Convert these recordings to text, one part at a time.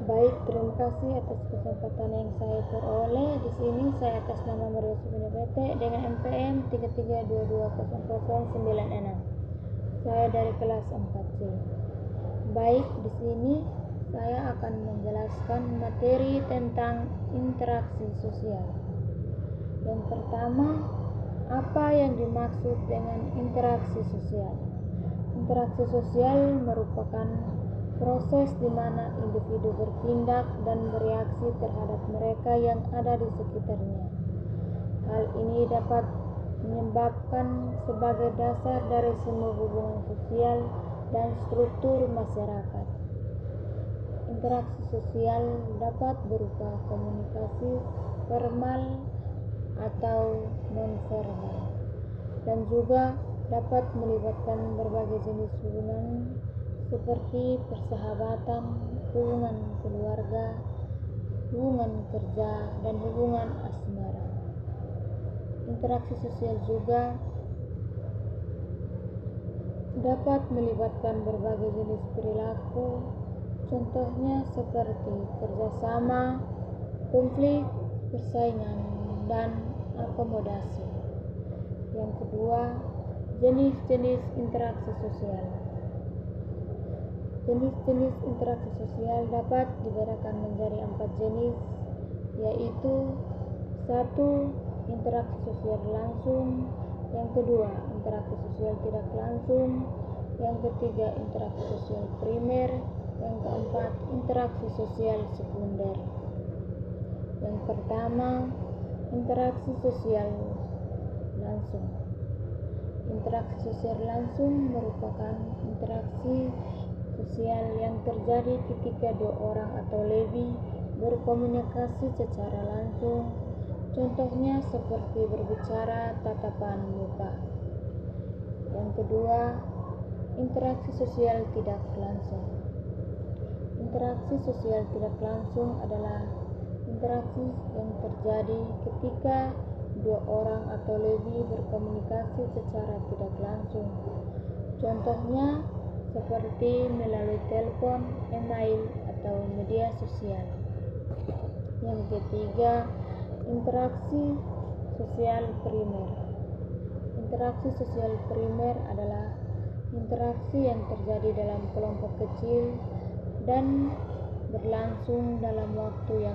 Baik, terima kasih atas kesempatan yang saya peroleh. Di sini saya atas nama Maria Subina PT dengan NPM 33220096. Saya dari kelas 4C. Baik, di sini saya akan menjelaskan materi tentang interaksi sosial. Yang pertama, apa yang dimaksud dengan interaksi sosial? Interaksi sosial merupakan proses di mana individu bertindak dan bereaksi terhadap mereka yang ada di sekitarnya. Hal ini dapat menyebabkan sebagai dasar dari semua hubungan sosial dan struktur masyarakat. Interaksi sosial dapat berupa komunikasi formal atau non-verbal, dan juga dapat melibatkan berbagai jenis hubungan seperti persahabatan, hubungan keluarga, hubungan kerja, dan hubungan asmara. Interaksi sosial juga dapat melibatkan berbagai jenis perilaku, contohnya seperti kerjasama, konflik, persaingan, dan akomodasi. Yang kedua, jenis-jenis interaksi sosial. Jenis-jenis interaksi sosial dapat dibedakan menjadi 4 jenis, yaitu 1. Interaksi sosial langsung, yang kedua interaksi sosial tidak langsung, yang ketiga interaksi sosial primer, yang keempat interaksi sosial sekunder. Yang pertama, interaksi sosial langsung. Interaksi sosial langsung merupakan interaksi sosial yang terjadi ketika 2 orang atau lebih berkomunikasi secara langsung, contohnya seperti berbicara tatapan muka. Yang kedua, interaksi sosial tidak langsung. Interaksi sosial tidak langsung adalah interaksi yang terjadi ketika 2 orang atau lebih berkomunikasi secara tidak langsung, contohnya seperti melalui telepon, email, atau media sosial. Yang ketiga, interaksi sosial primer. Interaksi sosial primer adalah interaksi yang terjadi dalam kelompok kecil dan berlangsung dalam waktu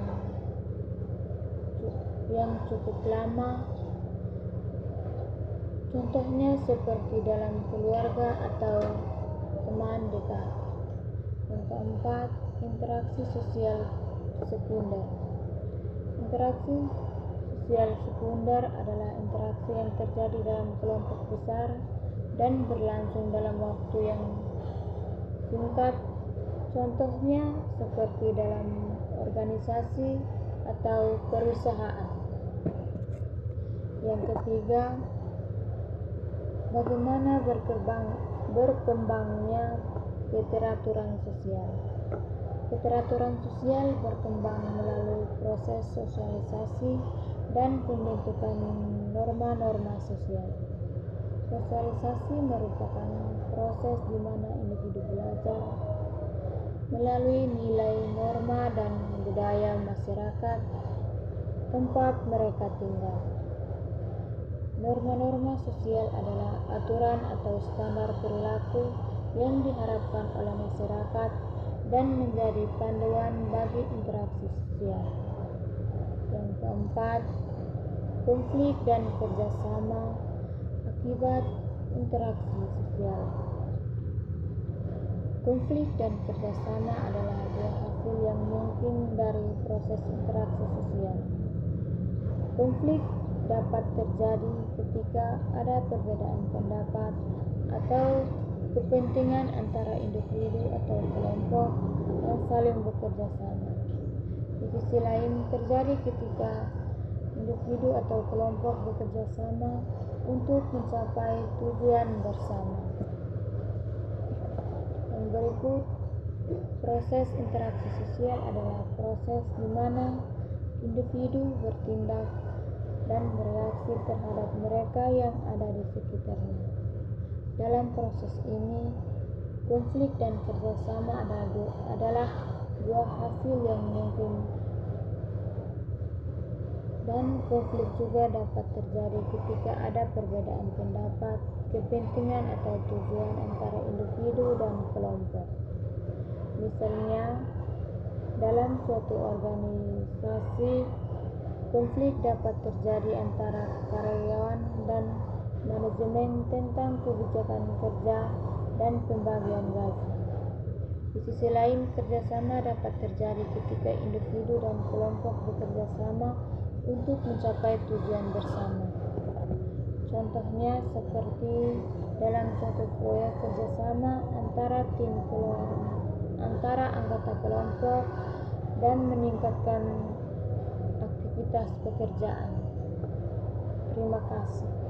yang cukup lama, contohnya seperti dalam keluarga atau teman dekat. Yang keempat, interaksi sosial sekunder. Interaksi sosial sekunder adalah interaksi yang terjadi dalam kelompok besar dan berlangsung dalam waktu yang singkat, contohnya seperti dalam organisasi atau perusahaan. Yang ketiga, bagaimana berkembangnya keteraturan sosial. Keteraturan sosial berkembang melalui proses sosialisasi dan pembentukan norma-norma sosial. Sosialisasi merupakan proses di mana individu belajar melalui nilai, norma, dan budaya masyarakat tempat mereka tinggal. Norma-norma sosial adalah aturan atau standar perilaku yang diharapkan oleh masyarakat dan menjadi panduan bagi interaksi sosial. Yang keempat, konflik dan kerjasama akibat interaksi sosial. Konflik dan kerjasama adalah 2 hasil yang mungkin dari proses interaksi sosial. Konflik dapat terjadi ketika ada perbedaan pendapat atau kepentingan antara individu atau kelompok yang saling bekerja sama. Di sisi lain, terjadi ketika individu atau kelompok bekerja sama untuk mencapai tujuan bersama. Yang berikut, proses interaksi sosial adalah proses di mana individu bertindak dan bereaksi terhadap mereka yang ada di sekitarnya. Dalam proses ini, konflik dan kerjasama adalah 2 dua hasil yang mungkin, dan konflik juga dapat terjadi ketika ada perbedaan pendapat, kepentingan atau tujuan antara individu dan kelompok. Misalnya, dalam suatu organisasi, konflik dapat terjadi antara karyawan dan manajemen tentang kebijakan kerja dan pembagian gaji. Di sisi lain, kerjasama dapat terjadi ketika individu dan kelompok bekerja sama untuk mencapai tujuan bersama. Contohnya seperti dalam suatu proyek kerjasama antara anggota kelompok dan meningkatkan aktivitas pekerjaan. Terima kasih.